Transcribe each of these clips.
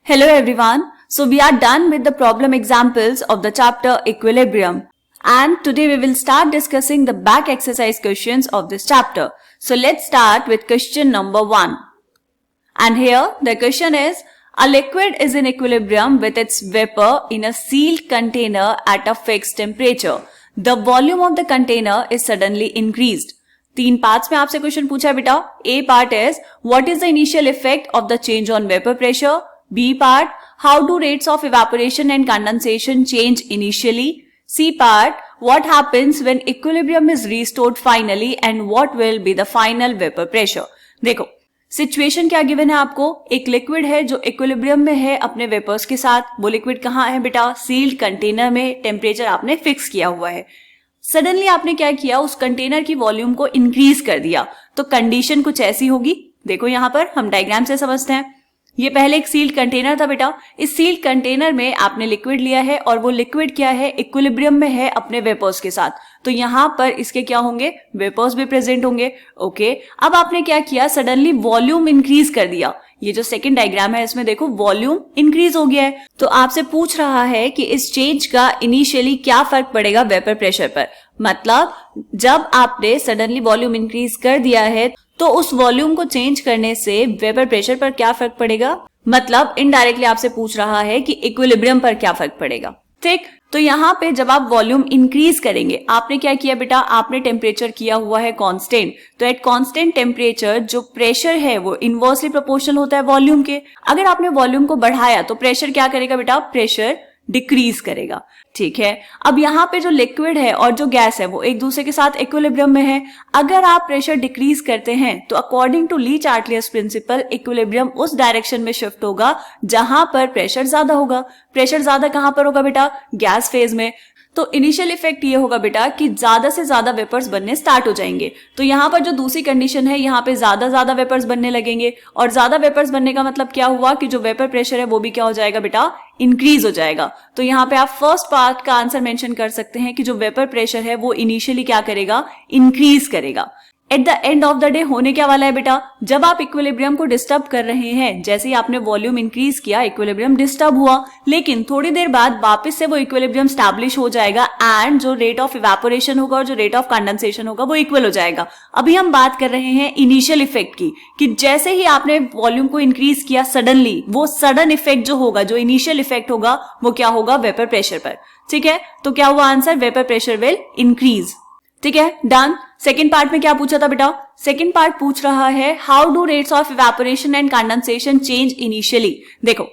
Hello everyone. So we are done with the problem examples of the chapter Equilibrium. And today we will start discussing the back exercise questions of this chapter. So let's start with question number 1. And here the question is, a liquid is in equilibrium with its vapor in a sealed container at a fixed temperature. The volume of the container is suddenly increased. 3 parts में आपसे question पूछा है बेटा. A part is, what is the initial effect of the change on vapor pressure? B part, how do rates of evaporation and condensation change initially? C part, what happens when equilibrium is restored finally and what will be the final vapor pressure? देखो situation क्या given है आपको. एक liquid है जो equilibrium में है अपने वेपर्स के साथ. वो लिक्विड कहाँ है बेटा? सील्ड कंटेनर में. टेम्परेचर आपने फिक्स किया हुआ है. सडनली आपने क्या किया, उस कंटेनर की वॉल्यूम को इंक्रीज कर दिया. तो कंडीशन कुछ ऐसी होगी. देखो यहां पर हम डायग्राम से समझते हैं. ये पहले एक सील्ड कंटेनर था बेटा. इस सील्ड कंटेनर में आपने लिक्विड लिया है और वो लिक्विड क्या है, इक्विलिब्रियम में है अपने वेपर्स के साथ. तो यहां पर इसके क्या होंगे, वेपर्स भी प्रेजेंट होंगे. ओके, अब आपने क्या किया, सडनली वॉल्यूम इंक्रीज कर दिया. ये जो सेकंड डायग्राम है इसमें देखो वॉल्यूम इंक्रीज हो गया है. तो आपसे पूछ रहा है कि इस चेंज का इनिशियली क्या फर्क पड़ेगा वेपर प्रेशर पर. मतलब जब आपने सडनली वॉल्यूम इंक्रीज कर दिया है तो उस वॉल्यूम को चेंज करने से वेपर प्रेशर पर क्या फर्क पड़ेगा. मतलब इनडायरेक्टली आपसे पूछ रहा है कि इक्विलिब्रियम पर क्या फर्क पड़ेगा. ठीक, तो यहाँ पे जब आप वॉल्यूम इंक्रीज करेंगे, आपने क्या किया बेटा, आपने टेम्परेचर किया हुआ है कांस्टेंट. तो एट कांस्टेंट टेम्परेचर जो प्रेशर है वो इनवर्सली प्रोपोर्शनल होता है वॉल्यूम के. अगर आपने वॉल्यूम को बढ़ाया तो प्रेशर क्या करेगा बेटा, प्रेशर डिक्रीज करेगा. ठीक है, अब यहाँ पे जो लिक्विड है और जो गैस है वो एक दूसरे के साथ इक्विलिब्रियम में है. अगर आप प्रेशर डिक्रीज करते हैं तो according to Le Chatelier's principle equilibrium उस डायरेक्शन में शिफ्ट होगा जहां पर प्रेशर ज्यादा होगा. प्रेशर ज्यादा कहां पर होगा बेटा, गैस फेज में. तो इनिशियल इफेक्ट ये होगा बेटा कि ज्यादा से ज्यादा वेपर्स बनने स्टार्ट हो जाएंगे. तो यहाँ पर जो दूसरी कंडीशन है, यहाँ पे ज्यादा वेपर्स बनने लगेंगे. और ज्यादा वेपर्स बनने का मतलब क्या हुआ कि जो वेपर प्रेशर है वो भी क्या हो जाएगा बेटा, इंक्रीज हो जाएगा. तो यहाँ पे आप फर्स्ट पार्ट का आंसर मेंशन कर सकते हैं कि जो वेपर प्रेशर है वो इनिशियली क्या करेगा, इंक्रीज करेगा. At the end of the day होने क्या वाला है बेटा, जब आप इक्विलिब्रियम को डिस्टर्ब कर रहे हैं, जैसे ही आपने वॉल्यूम इंक्रीज किया इक्विलिब्रियम डिस्टर्ब हुआ, लेकिन थोड़ी देर बाद वापस से वो इक्विलिब्रियम स्टैब्लिश हो जाएगा एंड जो रेट ऑफ इवेपोरेशन होगा और जो रेट ऑफ कंडेंसेशन होगा वो इक्वल हो जाएगा. अभी हम बात कर रहे हैं इनिशियल इफेक्ट की, कि जैसे ही आपने वॉल्यूम को इंक्रीज किया सडनली, वो सडन इफेक्ट जो होगा, जो इनिशियल इफेक्ट होगा वो क्या होगा, वेपर प्रेशर पर. ठीक है, तो क्या हुआ answer, vapour pressure will increase. ठीक है, डन. सेकेंड पार्ट में क्या पूछा था बेटा, सेकेंड पार्ट पूछ रहा है how do rates of evaporation and condensation change initially. देखो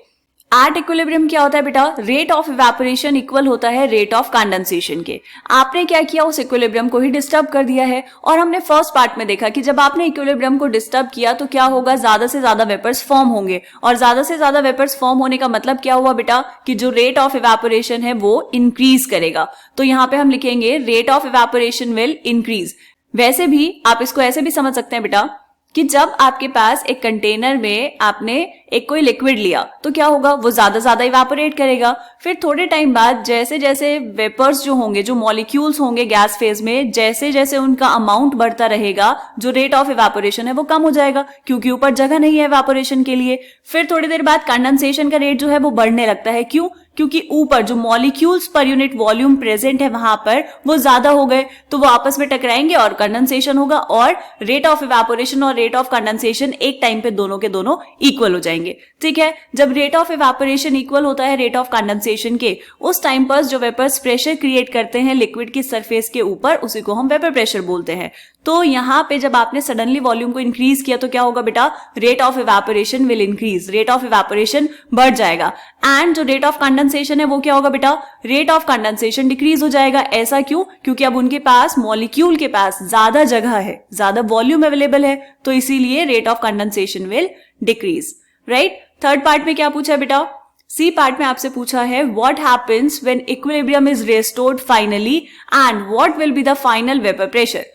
एट इक्विलिब्रियम क्या होता है बेटा, रेट ऑफ इवेपोरेशन इक्वल होता है रेट ऑफ कंडेंसेशन के. आपने क्या किया, उस इक्विलिब्रियम को ही डिस्टर्ब कर दिया है. और हमने फर्स्ट पार्ट में देखा कि जब आपने इक्विलिब्रियम को डिस्टर्ब किया तो क्या होगा, ज्यादा से ज्यादा वेपर्स फॉर्म होंगे. और ज्यादा से ज्यादा वेपर्स फॉर्म होने का मतलब क्या हुआ बेटा, कि जो रेट ऑफ इवेपोरेशन है वो इंक्रीज करेगा. तो यहाँ पे हम लिखेंगे rate of evaporation will increase. वैसे भी आप इसको ऐसे भी समझ सकते हैं बेटा कि जब आपके पास एक कंटेनर में आपने एक कोई लिक्विड लिया तो क्या होगा, वो ज्यादा इवेपोरेट करेगा. फिर थोड़े टाइम बाद जैसे जैसे वेपर्स जो होंगे, जो मॉलिक्यूल्स होंगे गैस फेज में, जैसे जैसे उनका अमाउंट बढ़ता रहेगा, जो रेट ऑफ इवेपोरेशन है वो कम हो जाएगा, क्योंकि ऊपर जगह नहीं है इवेपोरेशन के लिए. फिर थोड़ी देर बाद कंडेंसेशन का रेट जो है वो बढ़ने लगता है. क्यों, क्योंकि ऊपर जो molecules per unit volume present है वहां पर वो ज्यादा हो गए, तो वो आपस में टकराएंगे और कंडेंसेशन होगा और रेट ऑफ इवेपोरेशन और रेट ऑफ कंडेंसेशन एक टाइम पे दोनों के दोनों इक्वल हो जाएंगे. ठीक है, जब रेट ऑफ इवेपोरेशन इक्वल होता है रेट ऑफ कंडेंसेशन के, उस टाइम पर जो वेपर्स प्रेशर क्रिएट करते हैं लिक्विड की सरफेस के ऊपर, उसी को हम वेपर प्रेशर बोलते हैं. तो यहाँ पे जब आपने सडनली वॉल्यूम को इंक्रीज किया तो क्या होगा बेटा, rate of evaporation will increase, rate of evaporation बढ़ जाएगा. एंड जो रेट ऑफ कंडेंसेशन है वो क्या होगा बेटा, रेट ऑफ कंडेंसेशन डिक्रीज हो जाएगा. ऐसा क्यों, क्योंकि अब उनके पास, मॉलिक्यूल के पास ज्यादा जगह है, ज्यादा वॉल्यूम अवेलेबल है, तो इसीलिए rate of condensation will decrease. Right. Third part में क्या पूछा है बेटा, सी पार्ट में आपसे पूछा है what happens when equilibrium is restored finally and what will be the final vapour pressure.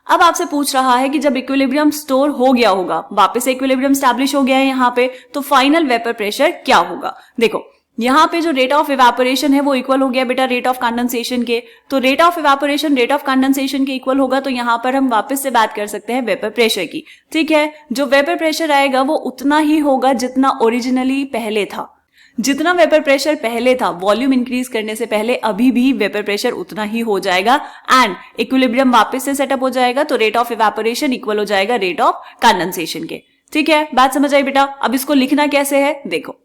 अब आपसे पूछ रहा है कि जब इक्विलिब्रियम स्टोर हो गया होगा, वापस इक्विलिब्रियम स्टैब्लिश हो गया है यहाँ पे, तो फाइनल वेपर प्रेशर क्या होगा. देखो यहाँ पे जो रेट ऑफ इवेपोरेशन है वो इक्वल हो गया बेटा रेट ऑफ कंडेंसेशन के. तो rate of evaporation rate of condensation के इक्वल होगा, तो यहाँ पर हम वापस से बात कर सकते हैं वेपर प्रेशर की. ठीक है, जो वेपर प्रेशर आएगा वो उतना ही होगा जितना ओरिजिनली पहले था. जितना वेपर प्रेशर पहले था वॉल्यूम इंक्रीज करने से पहले अभी भी वेपर प्रेशर उतना ही हो जाएगा एंड इक्विलिब्रियम वापस से सेटअप हो जाएगा, तो रेट ऑफ इवेपोरेशन इक्वल हो जाएगा रेट ऑफ कंडेंसेशन के। ठीक है, बात समझ आई बेटा। अब इसको लिखना कैसे है देखो,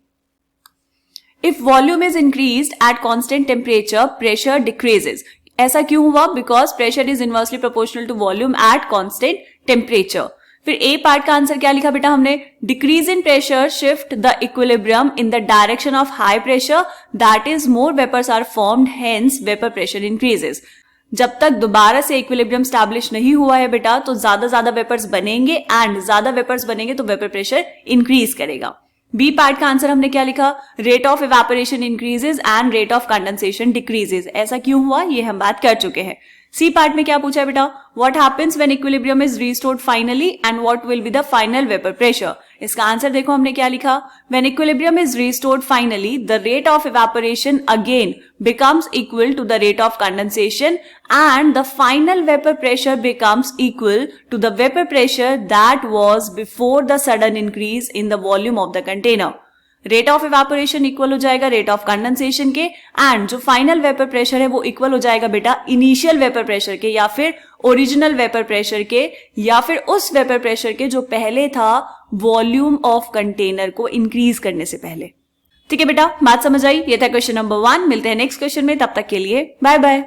if volume is increased at constant temperature pressure decreases. ऐसा क्यों हुआ? Because pressure is inversely proportional to volume at constant temperature. फिर ए पार्ट का आंसर क्या लिखा बेटा हमने, decrease in pressure shift the equilibrium in the direction of high pressure, that is more vapours are formed, hence vapour pressure increases. जब तक दोबारा से इक्विलिब्रियम स्टैब्लिश नहीं हुआ है बेटा तो ज्यादा वेपर्स बनेंगे एंड ज्यादा वेपर्स बनेंगे तो वेपर प्रेशर इंक्रीज करेगा। बी पार्ट का आंसर हमने क्या लिखा, rate of evaporation increases and rate of condensation decreases. ऐसा क्यों हुआ ये हम बात कर चुके हैं। सी पार्ट में क्या पूछा है बेटा, what happens when equilibrium is restored finally and what will be the final vapour pressure. इसका आंसर देखो हमने क्या लिखा, when equilibrium is restored finally the rate of evaporation again becomes equal to the rate of condensation and the final vapor pressure becomes equal to the vapor pressure that was before the sudden increase in the volume of the container. Rate of evaporation equal हो जाएगा rate of condensation के and जो final vapour pressure है वो equal हो जाएगा बेटा initial vapour pressure के या फिर ओरिजिनल वेपर प्रेशर के या फिर उस वेपर प्रेशर के जो पहले था वॉल्यूम ऑफ कंटेनर को इंक्रीज करने से पहले। ठीक है बेटा, बात समझ आई। ये था क्वेश्चन नंबर 1। मिलते हैं नेक्स्ट क्वेश्चन में, तब तक के लिए बाय बाय।